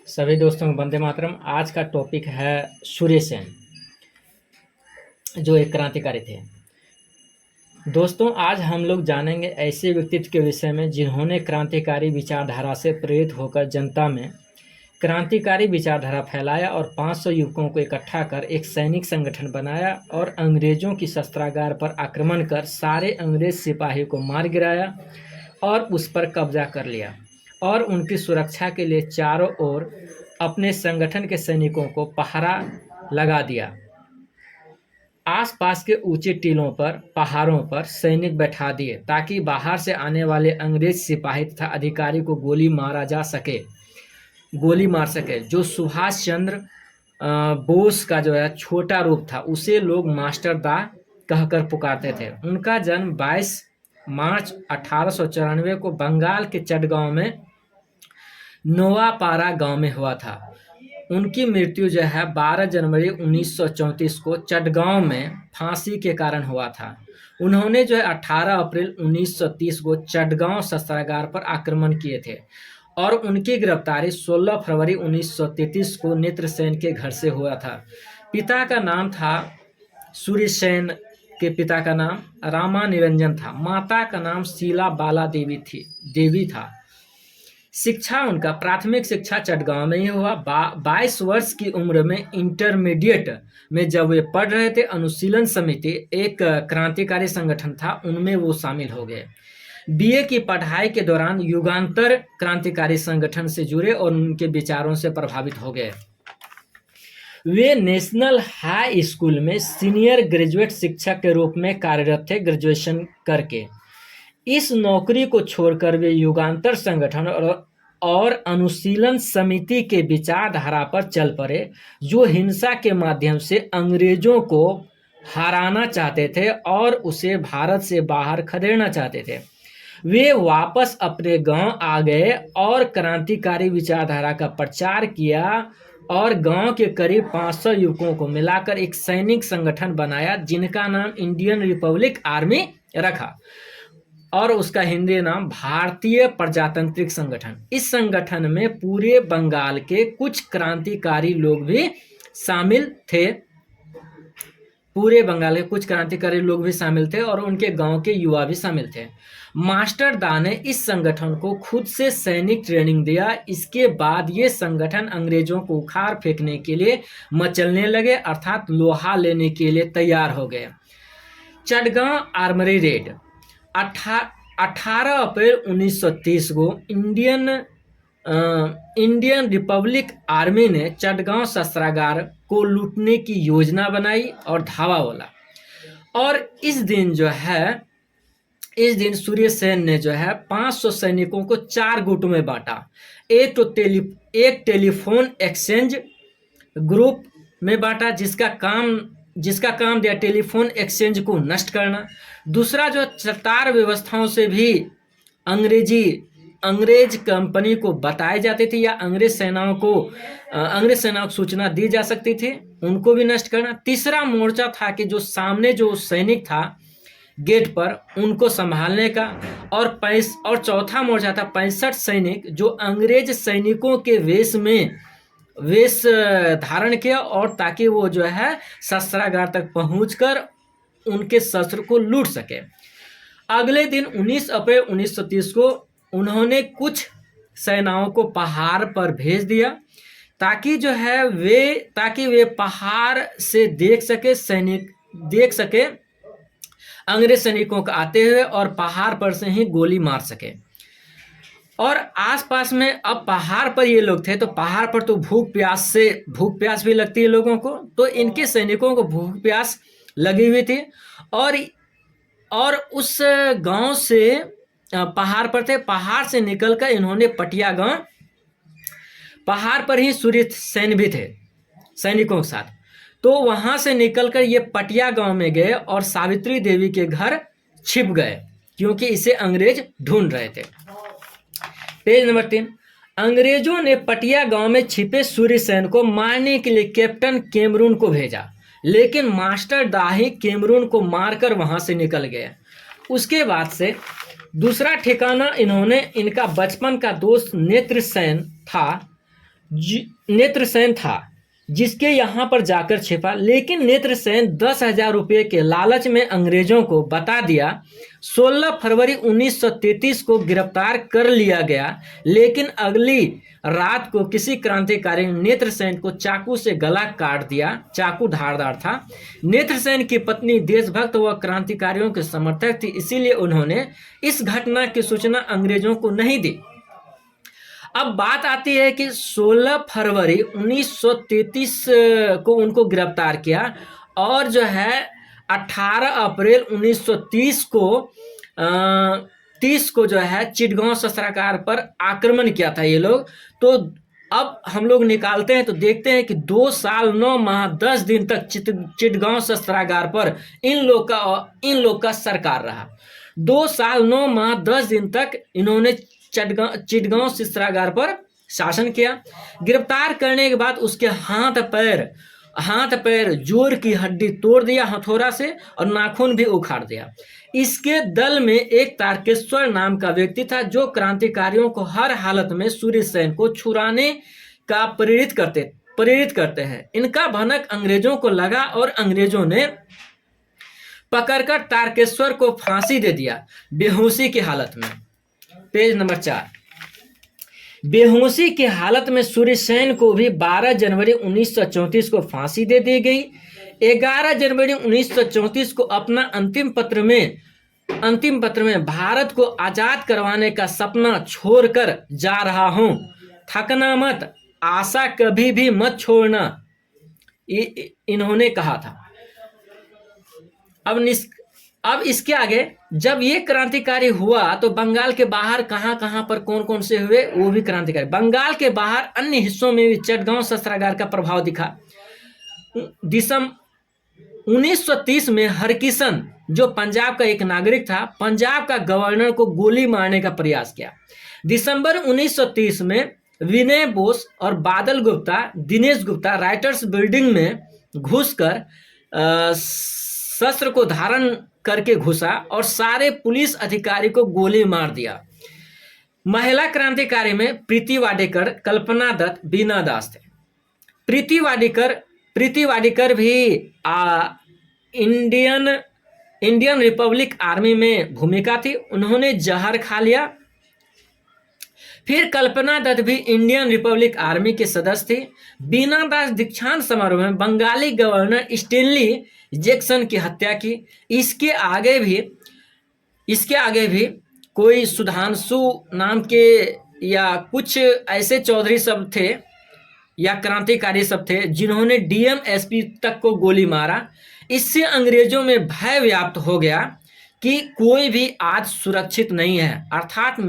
सभी दोस्तों को वंदे मातरम। आज का टॉपिक है सूर्य सेन, जो एक क्रांतिकारी थे। दोस्तों, आज हम लोग जानेंगे ऐसे व्यक्तित्व के विषय में जिन्होंने क्रांतिकारी विचारधारा से प्रेरित होकर जनता में क्रांतिकारी विचारधारा फैलाया और 500 युवकों को इकट्ठा कर एक सैनिक संगठन बनाया और अंग्रेजों की शस्त्रागार पर आक्रमण कर सारे अंग्रेज सिपाही को मार गिराया और उस पर कब्जा कर लिया और उनकी सुरक्षा के लिए चारों ओर अपने संगठन के सैनिकों को पहरा लगा दिया। आसपास के ऊंचे टीलों पर, पहाड़ों पर सैनिक बैठा दिए ताकि बाहर से आने वाले अंग्रेज सिपाही तथा अधिकारी को गोली मार सके। जो सुभाष चंद्र बोस का जो है छोटा रूप था, उसे लोग मास्टर दा कहकर पुकारते थे। उनका जन्म 22 मार्च 1894 को बंगाल के चटगांव में नोवापारा गांव में हुआ था। उनकी मृत्यु जो है 12 जनवरी 1934 को चटगांव में फांसी के कारण हुआ था। उन्होंने जो है 18 अप्रैल 1930 को चटगांव शस्त्रागार पर आक्रमण किए थे और उनकी गिरफ्तारी 16 फरवरी 1933 को नेत्र सेन के घर से हुआ था। पिता का नाम था सूर्य सेन, के पिता का नाम रामा निरंजन था। माता का नाम शीला बाला देवी था। शिक्षा, उनका प्राथमिक शिक्षा चटगांव में ही हुआ। 22 वर्ष की उम्र में इंटरमीडिएट में जब वे पढ़ रहे थे, अनुशीलन समिति एक क्रांतिकारी संगठन था, उनमें वो शामिल हो गए। बीए की पढ़ाई के दौरान युगांतर क्रांतिकारी संगठन से जुड़े और उनके विचारों से प्रभावित हो गए। वे नेशनल हाई स्कूल में सीनियर ग्रेजुएट शिक्षक के रूप में कार्यरत थे, ग्रेजुएशन करके। इस नौकरी को छोड़कर वे युगांतर संगठन और अनुशीलन समिति के विचारधारा पर चल पड़े, जो हिंसा के माध्यम से अंग्रेजों को हराना चाहते थे और उसे भारत से बाहर खदेड़ना चाहते थे। वे वापस अपने गांव आ गए और क्रांतिकारी विचारधारा का प्रचार किया और गांव के करीब 500 युवकों को मिलाकर एक सैनिक संगठन बनाया, जिनका नाम इंडियन रिपब्लिक आर्मी रखा और उसका हिंदी नाम भारतीय प्रजातांत्रिक संगठन। इस संगठन में पूरे बंगाल के कुछ क्रांतिकारी लोग भी शामिल थे। और उनके गांव के युवा भी शामिल थे। मास्टर दा ने इस संगठन को खुद से सैनिक ट्रेनिंग दिया। इसके बाद ये संगठन अंग्रेजों को उखाड़ फेंकने के लिए मचलने लगे, अर्थात लोहा लेने के लिए तैयार हो गए। चटगांव आर्मरी रेड 18 अप्रैल 1930 को इंडियन रिपब्लिक आर्मी ने चटगांव शस्त्रागार को लूटने की योजना बनाई और धावा बोला। और इस दिन सूर्य सेन ने जो है 500 सैनिकों को 4 गुटों में बांटा। एक टेलीफोन एक्सचेंज ग्रुप में बांटा, जिसका काम दिया टेलीफोन एक्सचेंज को नष्ट करना। दूसरा जो तार व्यवस्थाओं से भी अंग्रेज कंपनी को बताई जाती थी या अंग्रेज सेनाओं को सूचना दी जा सकती थी, उनको भी नष्ट करना। तीसरा मोर्चा था कि जो सामने जो सैनिक था गेट पर, उनको संभालने का। और चौथा मोर्चा था 65 सैनिक जो अंग्रेज सैनिकों के वेश धारण किया, और ताकि वो जो है शस्त्रागार तक पहुंचकर उनके शस्त्र को लूट सके। अगले दिन 19 अप्रैल 1930 को उन्होंने कुछ सेनाओं को पहाड़ पर भेज दिया ताकि वे पहाड़ से देख सके अंग्रेज सैनिकों को आते हुए और पहाड़ पर से ही गोली मार सके। और आसपास में अब पहाड़ पर ये लोग थे, तो पहाड़ पर तो भूख प्यास भी लगती है लोगों को, तो इनके सैनिकों को भूख प्यास लगी हुई थी। और उस गांव से पहाड़ पर थे, पहाड़ से निकलकर इन्होंने पटिया गांव, पहाड़ पर ही सूर्य सेन भी थे सैनिकों के साथ, तो वहां से निकलकर ये पटिया गांव में गए और सावित्री देवी के घर छिप गए, क्योंकि इसे अंग्रेज ढूंढ रहे थे। Page number 3। अंग्रेजों ने पटिया गांव में छिपे सूर्य सेन को मारने के लिए कैप्टन कैमरून को भेजा, लेकिन मास्टर दा ही कैमरून को मारकर वहां से निकल गए। उसके बाद से दूसरा ठिकाना इनका बचपन का दोस्त नेत्र सेन था, नेत्रसेन था, जिसके यहाँ पर जाकर छिपा, लेकिन नेत्रसेन 10,000 रुपये के लालच में अंग्रेजों को बता दिया। 16 फरवरी 1933 को गिरफ्तार कर लिया गया, लेकिन अगली रात को किसी क्रांतिकारी ने नेत्रसेन को चाकू से गला काट दिया। चाकू धारदार था। नेत्रसेन की पत्नी देशभक्त व क्रांतिकारियों के समर्थक थी, इसीलिए उन्होंने इस घटना की सूचना अंग्रेजों को नहीं दी। अब बात आती है कि 16 फरवरी 1933 को उनको गिरफ्तार किया, और जो है 18 अप्रैल 1930 को 30 को जो है चिटगांव शस्त्रागार पर आक्रमण किया था ये लोग। तो अब हम लोग निकालते हैं तो देखते हैं कि 2 साल 9 माह 10 दिन तक चिटगांव शस्त्रागार पर इन लोग का सरकार रहा। 2 साल 9 माह 10 दिन तक इन्होंने चिटगांव शस्त्रागार पर शासन किया। गिरफ्तार करने के बाद उसके हाथ पैर जोड़ की हड्डी तोड़ दिया हथौड़ा से, और नाखून भी उखाड़ दिया। इसके दल में एक तारकेश्वर नाम का व्यक्ति था, जो क्रांतिकारियों को हर हालत में सूर्यसेन को छुड़ाने का प्रेरित करते हैं। इनका भनक अंग्रेजों को लगा और अंग्रेजों ने पकड़कर तारकेश्वर को फांसी दे दिया, बेहोशी की हालत में। Page number 4। बेहोशी की हालत में सूर्यसेन को भी 12 जनवरी 1934 को फांसी दे दी गई। 11 जनवरी 1934 को अपना अंतिम पत्र में भारत को आजाद करवाने का सपना छोड़कर जा रहा हूं, थकना मत, आशा कभी भी मत छोड़ना, इन्होंने कहा था। अब इसके आगे जब ये क्रांतिकारी हुआ तो बंगाल के बाहर कहां पर कौन से हुए, वो भी क्रांतिकारी। बंगाल के बाहर अन्य हिस्सों में भी चिटगांव शस्त्रागार का प्रभाव दिखा। दिसंबर 1930 में हरकिशन, जो पंजाब का एक नागरिक था, पंजाब का गवर्नर को गोली मारने का प्रयास किया। दिसंबर 1930 में विनय बोस और बादल गुप्ता, दिनेश गुप्ता राइटर्स बिल्डिंग में घुसकर शस्त्र को धारण करके घुसा और सारे पुलिस अधिकारी को गोली मार दिया। महिला क्रांतिकारी में प्रीति वाडेकर, कल्पना दत्त, बीना दास थे। प्रीति वाडेकर भी इंडियन रिपब्लिक आर्मी में भूमिका थी, उन्होंने जहर खा लिया। फिर कल्पना दत्त भी इंडियन रिपब्लिक आर्मी के सदस्य थे। बीना दास दीक्षांत समारोह में बंगाली गवर्नर स्टेनली जैक्सन की हत्या की। इसके आगे भी कोई सुधांशु नाम के या कुछ ऐसे चौधरी सब थे या क्रांतिकारी सब थे, जिन्होंने डीएम एसपी तक को गोली मारा। इससे अंग्रेजों में भय व्याप्त हो गया कि कोई भी आज सुरक्षित नहीं है, अर्थात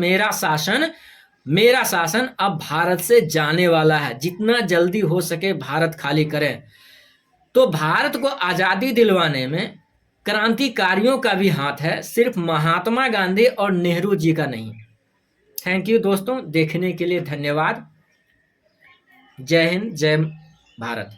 मेरा शासन अब भारत से जाने वाला है, जितना जल्दी हो सके भारत खाली करें। तो भारत को आज़ादी दिलवाने में क्रांतिकारियों का भी हाथ है, सिर्फ महात्मा गांधी और नेहरू जी का नहीं। थैंक यू दोस्तों, देखने के लिए धन्यवाद। जय हिंद, जय भारत।